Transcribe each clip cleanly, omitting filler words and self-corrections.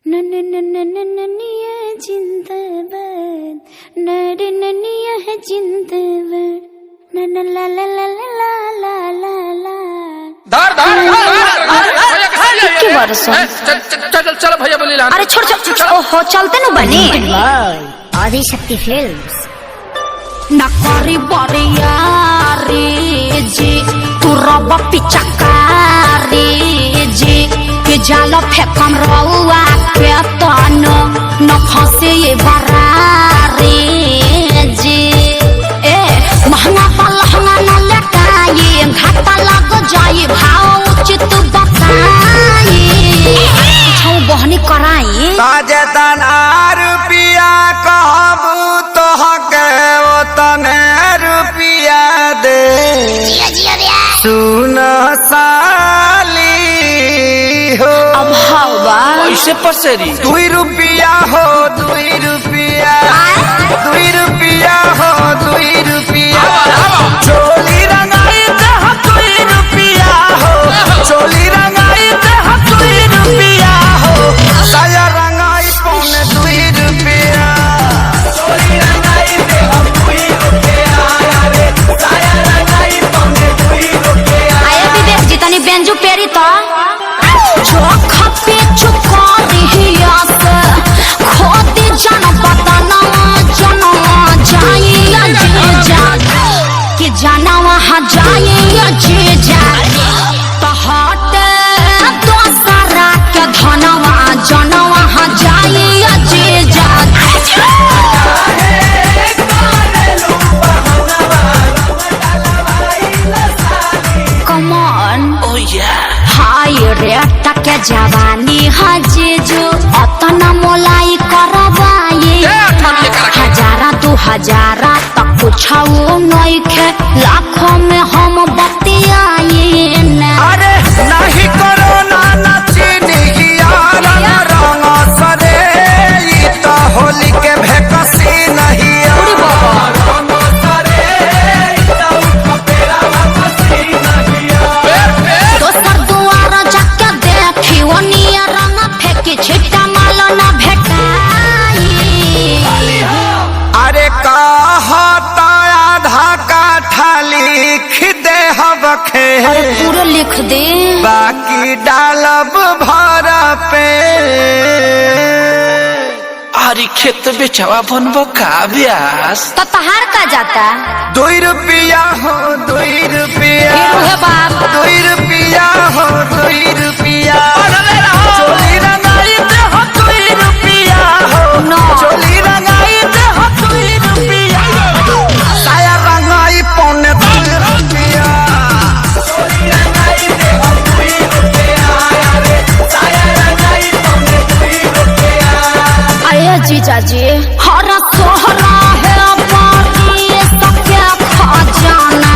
ननिया जिंदाबाद ननिया है जिंदाबाद ला ला ला ला ला ला ला धार धार चल भैया बोली ला। अरे छोड़ छोड़ ओहो चलते न बने आदिशक्ति फिल्म्स न करी बरियारी जी तू रब पिचकारी जी के जाल फेकम रउआ के तन न फंसे ये बरारी जी ए महंगा पलहंगा न लटाई घाटा लग जाई भाव उचित बताई छौ बहनी कराई ताजे तना रुपिया कहबू तो हके वो तने रुपिया दे सुन साली हो अब हवा ऐसे पसेरी 2 रुपिया हो 2 रुपिया 2 रुपिया हो 2 रुपिया चोली रंगाई दे 2 रुपिया हो चोली रंगाई दे 2 रुपिया हो साया रंगाई पौने 2 रुपिया चोली रंगाई दे 2 रुपिया रे साया रंगाई पौने 2 रुपिया आए विदेश जी तनी बेंजू पेरी तो जो खपे चुका रहिया से खोदी जन पता ना जाइया जे जा कि जाना वहाँ जाइया जे जा तो हट दोसरा के धनवा जन वहाँ जाइया जे जा कमॉन ओ या हाय रे टके जवानी हजे जो अतना मोलाई करवाए हजारा 2000 तक कुछो नइखे लाखों में हम बतियाए ना अरे नहीं करो ना चीनी यार रंग सरे ई तो होली के भेकसी नहीं रंग सरे ई तो कपेरा भेकसी नहीं दोसर दुआर जाके देखी ओनिया रंग फेंकी छिट्टा माल ना भेटाई अरे कहता आधा काठा लिख दे हबखे पूरा लिख दे बाकी डालब भर पे आरी खेत बेचवा बनबो का ब्यास तो तहार का जाता 2 रुपिया हो 2 रुपिया फिर है बाप 2 रुपिया हो 2 रुपिया चोली रंगाई दे हो 2 रुपिया हो No. चोली रंगाई दे हो 2 रुपिया साया रंगाई पौने 2 रुपिया चोली रंगाई दे हो 2 रुपिया रे साया रंगाई पौने 2 रुपिया अरे जीजा जी हरा सोहरा है पानी सबके खजाना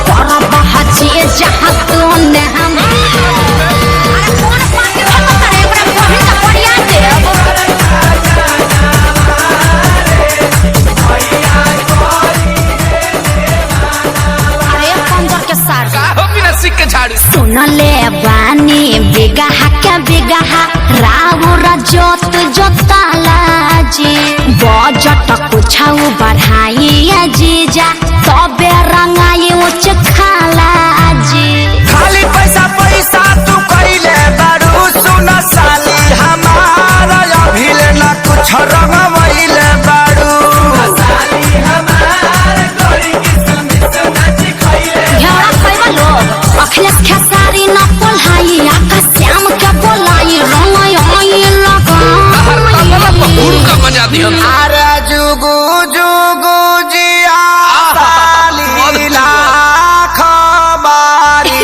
पर बहची जहाँ तूने हम अरे कौन पानी भरता रे बड़ा पानी का बढ़िया देव अरे पंजर के सार का हो बिना सिक्के झाड़ू सुन ले बानी बिगहा के बिगहा राउर जोत जोताला जी बजट कुछौ बढ़ाई जीजा तबे रंगाई उच खाला जी खाली पैसा पैसा तू कइले बारू सुन साली हमारा अभिले न कुछ रंगवइले बारू साली हमार गोरी किस्म से नाच खइले घेरा खैबा लोग अखिलेश खेसारी न पोल्हाई आकाश श्याम के बोलाई रंगाई आई लगा गुरु का मजा दियो अरे जुगु जुगु जिया साली लाख बारी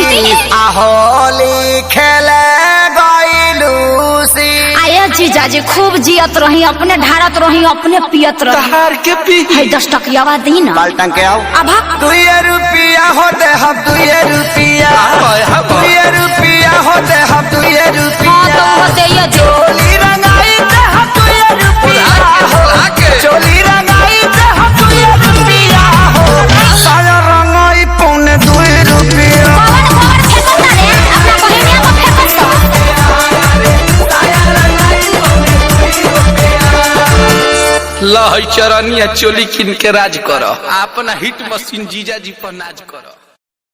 होली खेले गइलू सी आये जीजा जी खूब जियत रही अपने ढारत रही अपने पियत रही तहार के पी है 10 टकियावा दी ना बाल्टन के आओ अब 2 रुपिया होते हम 2 रुपिया 2 रुपिया होते हम 2 हाँ रुपिया तो होते ये जो चोली रंगाई दे हम 2 रुपिया हो चोली रंगाई दे हम 2 रुपिया हो साया रंगाई पौने 2 रुपिया कौन फेंकता रे अपना बहिनिया को फेंकत लहई चरनिया चोली किन के राज करो अपना हिट मशीन जीजा जी पर नाज करो।